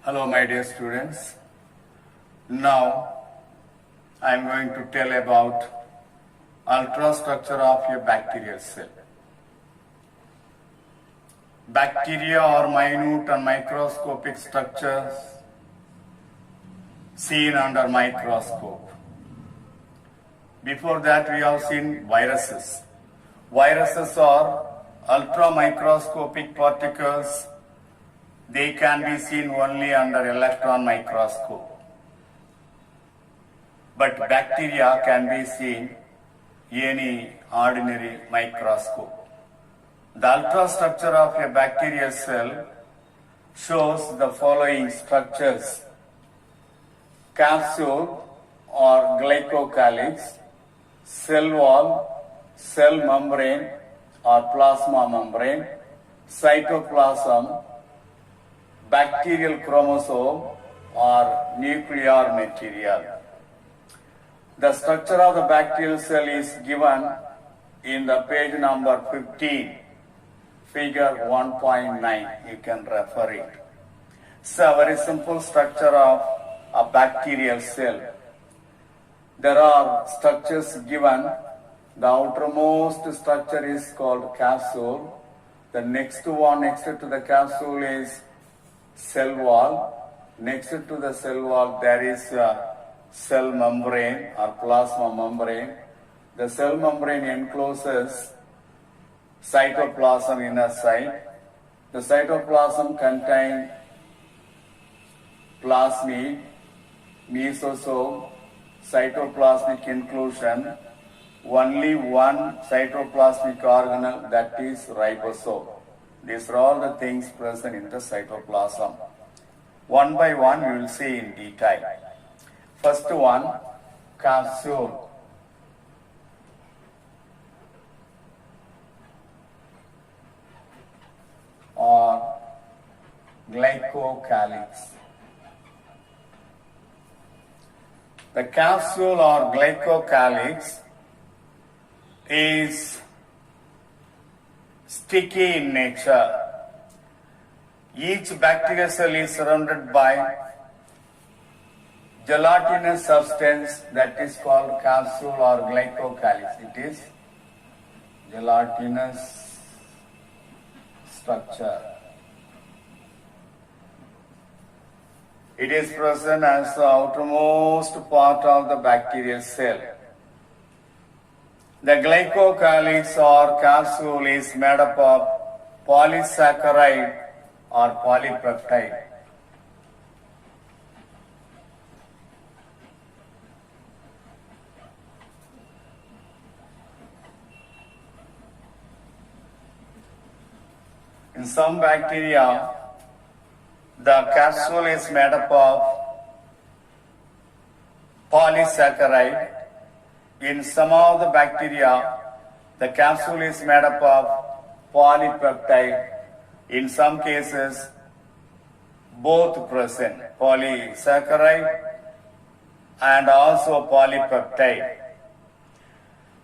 Hello, my dear students. Now, I am going to tell about ultrastructure of a bacterial cell. Bacteria are minute and microscopic structures seen under microscope. Before that, we have seen viruses. Viruses are ultramicroscopic particles. They can be seen only under electron microscope. But bacteria can be seen any ordinary microscope. The ultrastructure of a bacterial cell shows the following structures: capsule or glycocalyx, cell wall, cell membrane or plasma membrane, cytoplasm, bacterial chromosome or nuclear material. The structure of the bacterial cell is given in the page number 15, figure 1.9. You can refer it. It's a very simple structure of a bacterial cell. There are structures given. The outermost structure is called capsule. The next one next to the capsule is cell wall. Next to the cell wall there is a cell membrane or plasma membrane. The cell membrane encloses cytoplasm inner side. The cytoplasm contains plasmid, mesosome, cytoplasmic inclusion, only one cytoplasmic organelle, that is ribosome. These are all the things present in the cytoplasm. One by one we will see in detail. First one, capsule. Or glycocalyx. The capsule or glycocalyx is sticky in nature. Each bacterial cell is surrounded by gelatinous substance that is called capsule or glycocalyx. It is gelatinous structure. It is present as the outermost part of the bacterial cell. The glycocalyx or capsule is made up of polysaccharide or polypeptide. In some bacteria, the capsule is made up of polysaccharide. In some of the bacteria, the capsule is made up of polypeptide. In some cases, both present, polysaccharide and also polypeptide.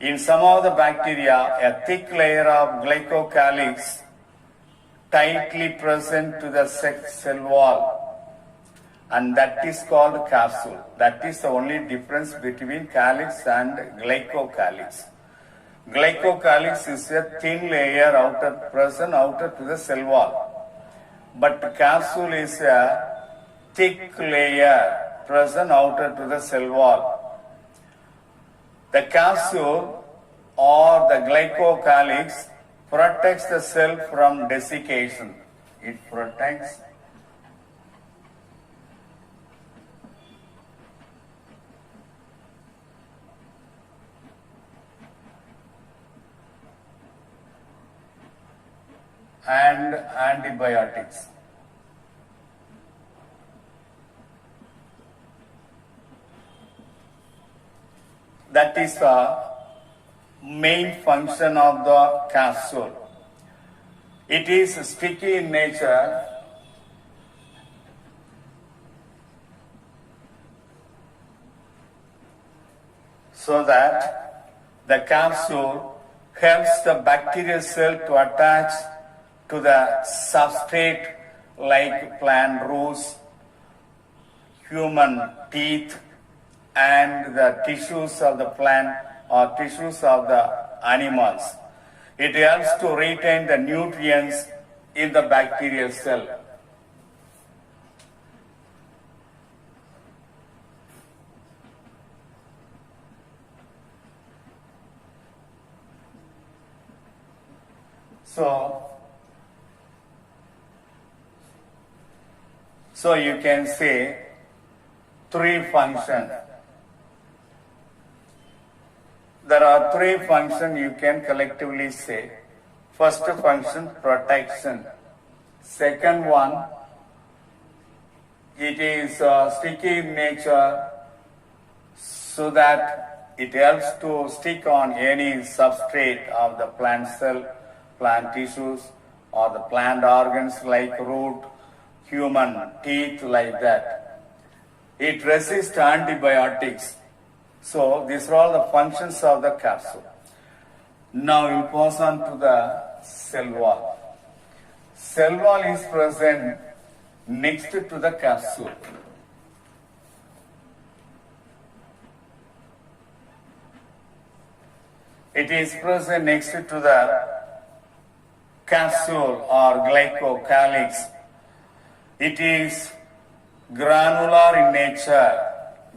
In some of the bacteria, a thick layer of glycocalyx tightly present to the cell wall, and that is called capsule. That is the only difference between calyx and glycocalyx. Glycocalyx is a thin layer outer to the cell wall, but capsule is a thick layer present outer to the cell wall. The capsule or the glycocalyx protects the cell from desiccation. It protects and antibiotics. That is the main function of the capsule. It is sticky in nature. So that the capsule helps the bacterial cell to attach to the substrate like plant roots human teeth and the tissues of the plant or tissues of the animals. It helps to retain the nutrients in the bacterial cell. So you can say three functions. There are three functions you can collectively say. First function, protection. Second one, it is sticky in nature so that it helps to stick on any substrate of the plant cell, plant tissues, or the plant organs like root, human teeth, like that. It resists antibiotics. So these are all the functions of the capsule. Now we'll pass on to the cell wall. Cell wall is present next to the capsule. It is present next to the capsule or glycocalyx. It is granular in nature,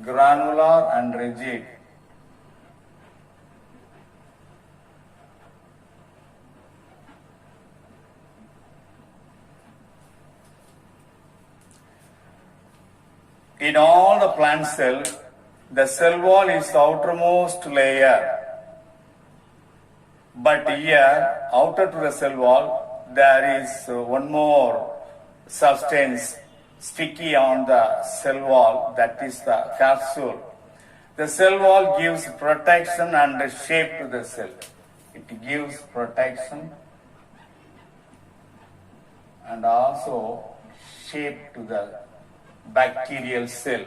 granular and rigid. In all the plant cells, the cell wall is the outermost layer. But here, outer to the cell wall, there is one more substance sticky on the cell wall, that is the capsule. The cell wall gives protection and shape to the cell. It gives protection and also shape to the bacterial cell.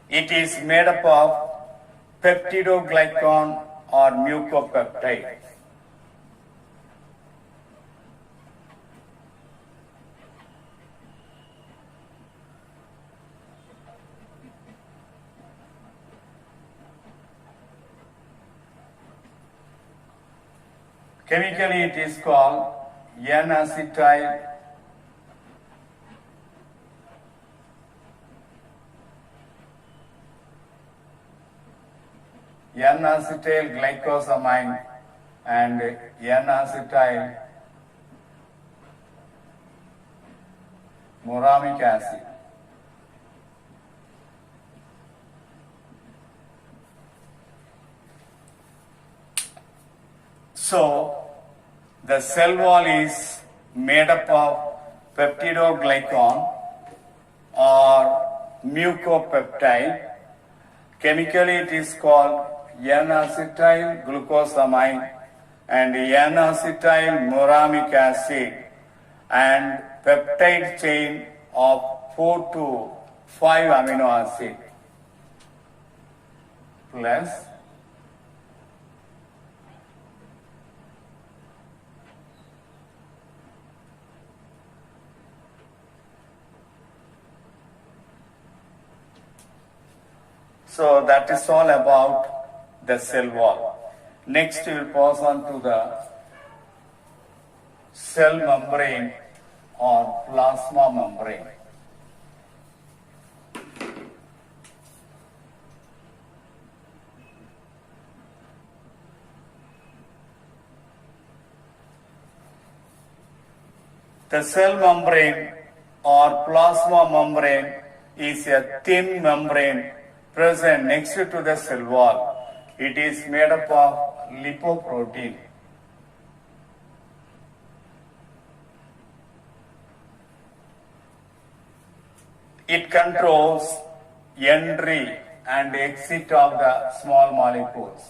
It is made up of peptidoglycan or mucopeptide. Chemically, it is called N-acetyl N-acetyl glycosamine and N-acetyl muramic acid. So, the cell wall is made up of peptidoglycan or mucopeptide. Chemically, it is called N-acetyl glucosamine and N-acetyl muramic acid and peptide chain of 4 to 5 amino acid plus so that is all about the cell wall. Next we will pass on to the cell membrane or plasma membrane. The cell membrane or plasma membrane is a thin membrane present next to the cell wall. It is made up of lipoprotein. It controls entry and exit of the small molecules.